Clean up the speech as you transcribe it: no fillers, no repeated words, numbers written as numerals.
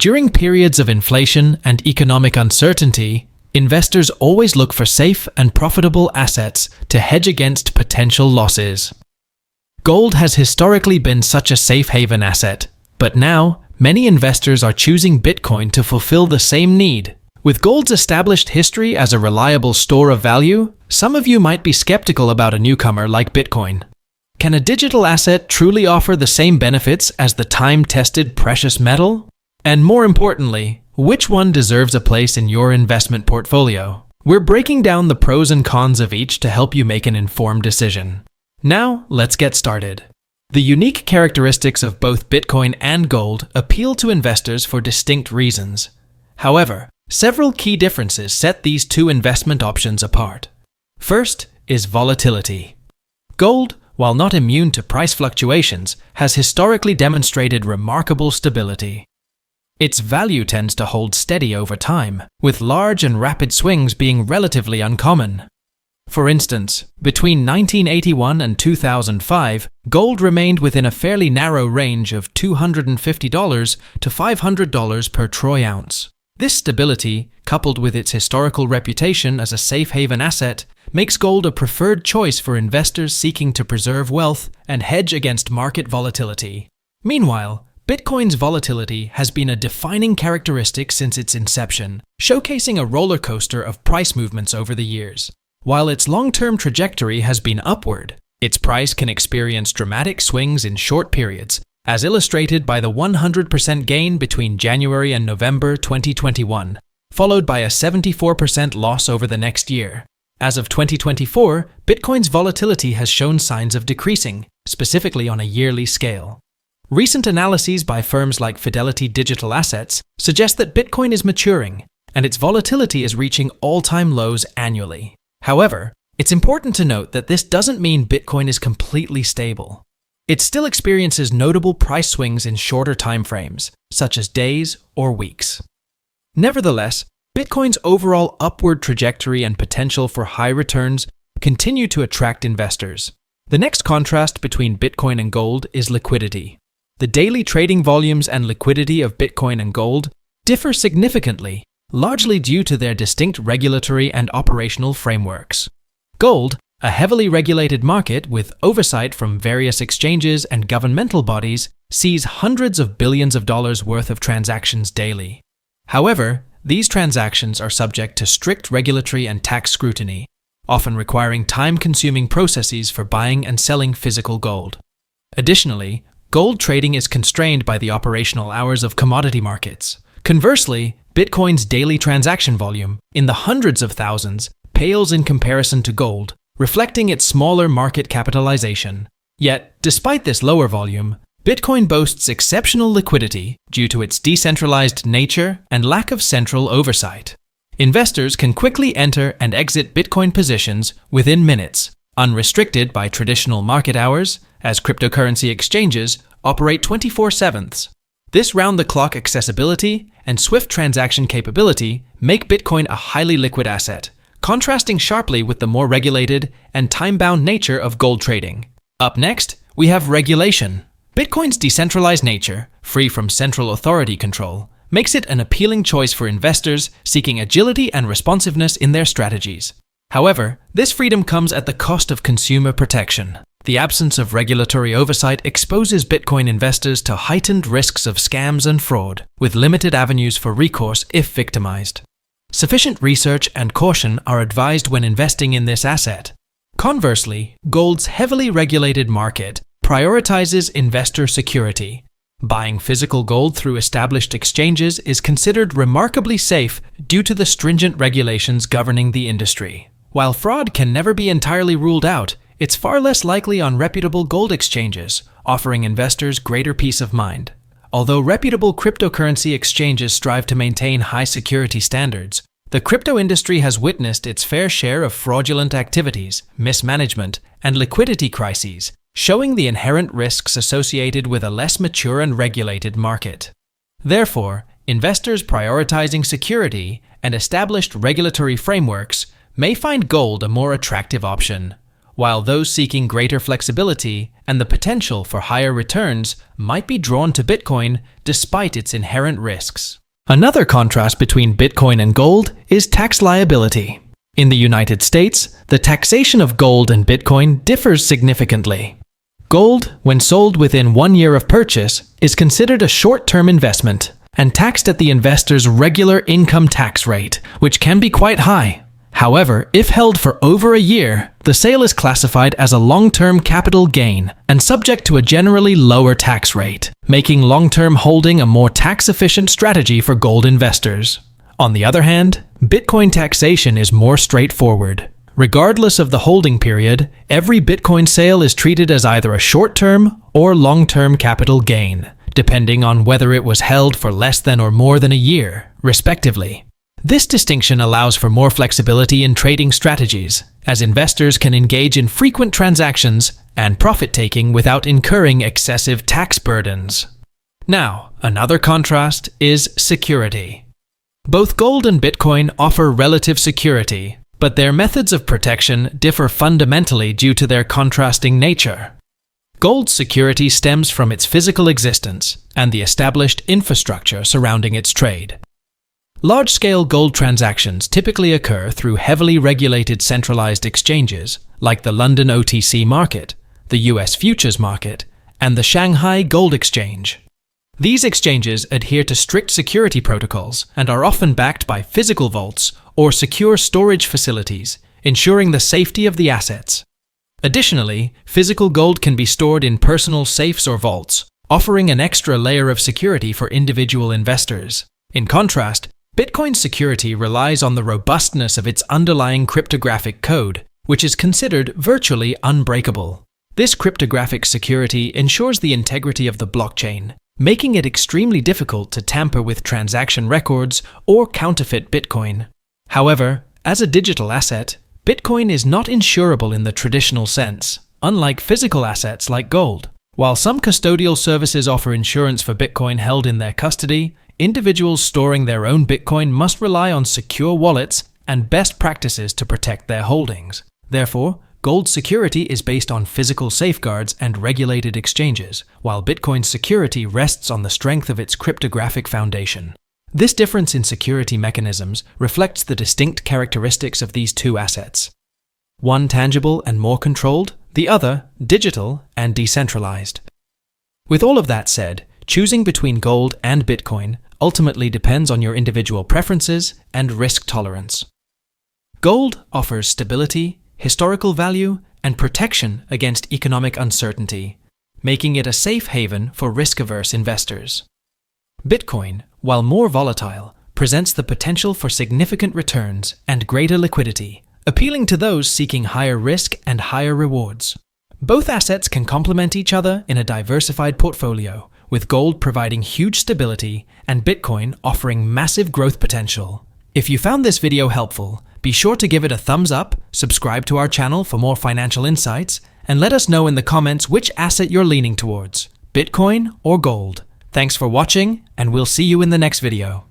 During periods of inflation and economic uncertainty, investors always look for safe and profitable assets to hedge against potential losses. Gold has historically been such a safe haven asset, but now many investors are choosing Bitcoin to fulfill the same need. With gold's established history as a reliable store of value, some of you might be skeptical about a newcomer like Bitcoin. Can a digital asset truly offer the same benefits as the time-tested precious metal? And more importantly, which one deserves a place in your investment portfolio? We're breaking down the pros and cons of each to help you make an informed decision. Now, let's get started. The unique characteristics of both Bitcoin and gold appeal to investors for distinct reasons. However, several key differences set these two investment options apart. First is volatility. Gold, while not immune to price fluctuations, has historically demonstrated remarkable stability. Its value tends to hold steady over time, with large and rapid swings being relatively uncommon. For instance, between 1981 and 2005, gold remained within a fairly narrow range of $250 to $500 per troy ounce. This stability, coupled with its historical reputation as a safe haven asset, makes gold a preferred choice for investors seeking to preserve wealth and hedge against market volatility. Meanwhile, Bitcoin's volatility has been a defining characteristic since its inception, showcasing a roller coaster of price movements over the years. While its long-term trajectory has been upward, its price can experience dramatic swings in short periods, as illustrated by the 100% gain between January and November 2021, followed by a 74% loss over the next year. As of 2024, Bitcoin's volatility has shown signs of decreasing, specifically on a yearly scale. Recent analyses by firms like Fidelity Digital Assets suggest that Bitcoin is maturing, and its volatility is reaching all-time lows annually. However, it's important to note that this doesn't mean Bitcoin is completely stable. It still experiences notable price swings in shorter time frames, such as days or weeks. Nevertheless, Bitcoin's overall upward trajectory and potential for high returns continue to attract investors. The next contrast between Bitcoin and gold is liquidity. The daily trading volumes and liquidity of Bitcoin and gold differ significantly, largely due to their distinct regulatory and operational frameworks. Gold, a heavily regulated market with oversight from various exchanges and governmental bodies, sees hundreds of billions of dollars worth of transactions daily. However, these transactions are subject to strict regulatory and tax scrutiny, often requiring time-consuming processes for buying and selling physical gold. Additionally, gold trading is constrained by the operational hours of commodity markets. Conversely, Bitcoin's daily transaction volume, in the hundreds of thousands, pales in comparison to gold, reflecting its smaller market capitalization. Yet, despite this lower volume, Bitcoin boasts exceptional liquidity due to its decentralized nature and lack of central oversight. Investors can quickly enter and exit Bitcoin positions within minutes, unrestricted by traditional market hours, as cryptocurrency exchanges operate 24/7. This round-the-clock accessibility and swift transaction capability make Bitcoin a highly liquid asset, contrasting sharply with the more regulated and time-bound nature of gold trading. Up next, we have regulation. Bitcoin's decentralized nature, free from central authority control, makes it an appealing choice for investors seeking agility and responsiveness in their strategies. However, this freedom comes at the cost of consumer protection. The absence of regulatory oversight exposes Bitcoin investors to heightened risks of scams and fraud, with limited avenues for recourse if victimized. Sufficient research and caution are advised when investing in this asset. Conversely, gold's heavily regulated market prioritizes investor security. Buying physical gold through established exchanges is considered remarkably safe due to the stringent regulations governing the industry. While fraud can never be entirely ruled out, it's far less likely on reputable gold exchanges, offering investors greater peace of mind. Although reputable cryptocurrency exchanges strive to maintain high security standards, the crypto industry has witnessed its fair share of fraudulent activities, mismanagement, and liquidity crises, showing the inherent risks associated with a less mature and regulated market. Therefore, investors prioritizing security and established regulatory frameworks may find gold a more attractive option. while those seeking greater flexibility and the potential for higher returns might be drawn to Bitcoin despite its inherent risks. Another contrast between Bitcoin and gold is tax liability. In the United States, the taxation of gold and Bitcoin differs significantly. Gold, when sold within 1 year of purchase, is considered a short-term investment and taxed at the investor's regular income tax rate, which can be quite high. However, if held for over a year, the sale is classified as a long-term capital gain and subject to a generally lower tax rate, making long-term holding a more tax-efficient strategy for gold investors. On the other hand, Bitcoin taxation is more straightforward. Regardless of the holding period, every Bitcoin sale is treated as either a short-term or long-term capital gain, depending on whether it was held for less than or more than a year, respectively. This distinction allows for more flexibility in trading strategies, as investors can engage in frequent transactions and profit-taking without incurring excessive tax burdens. Now, another contrast is security. Both gold and Bitcoin offer relative security, but their methods of protection differ fundamentally due to their contrasting nature. Gold's security stems from its physical existence and the established infrastructure surrounding its trade. Large-scale gold transactions typically occur through heavily regulated centralized exchanges like the London OTC market, the US futures market, and the Shanghai Gold Exchange. These exchanges adhere to strict security protocols and are often backed by physical vaults or secure storage facilities, ensuring the safety of the assets. Additionally, physical gold can be stored in personal safes or vaults, offering an extra layer of security for individual investors. In contrast, Bitcoin's security relies on the robustness of its underlying cryptographic code, which is considered virtually unbreakable. This cryptographic security ensures the integrity of the blockchain, making it extremely difficult to tamper with transaction records or counterfeit Bitcoin. However, as a digital asset, Bitcoin is not insurable in the traditional sense, unlike physical assets like gold. While some custodial services offer insurance for Bitcoin held in their custody, individuals storing their own Bitcoin must rely on secure wallets and best practices to protect their holdings. Therefore, gold's security is based on physical safeguards and regulated exchanges, while Bitcoin's security rests on the strength of its cryptographic foundation. This difference in security mechanisms reflects the distinct characteristics of these two assets. One tangible and more controlled, the other digital and decentralized. With all of that said, choosing between gold and Bitcoin ultimately depends on your individual preferences and risk tolerance. Gold offers stability, historical value, and protection against economic uncertainty, making it a safe haven for risk-averse investors. Bitcoin, while more volatile, presents the potential for significant returns and greater liquidity, appealing to those seeking higher risk and higher rewards. Both assets can complement each other in a diversified portfolio, with gold providing huge stability and Bitcoin offering massive growth potential. If you found this video helpful, be sure to give it a thumbs up, subscribe to our channel for more financial insights, and let us know in the comments which asset you're leaning towards, Bitcoin or gold. Thanks for watching, and we'll see you in the next video.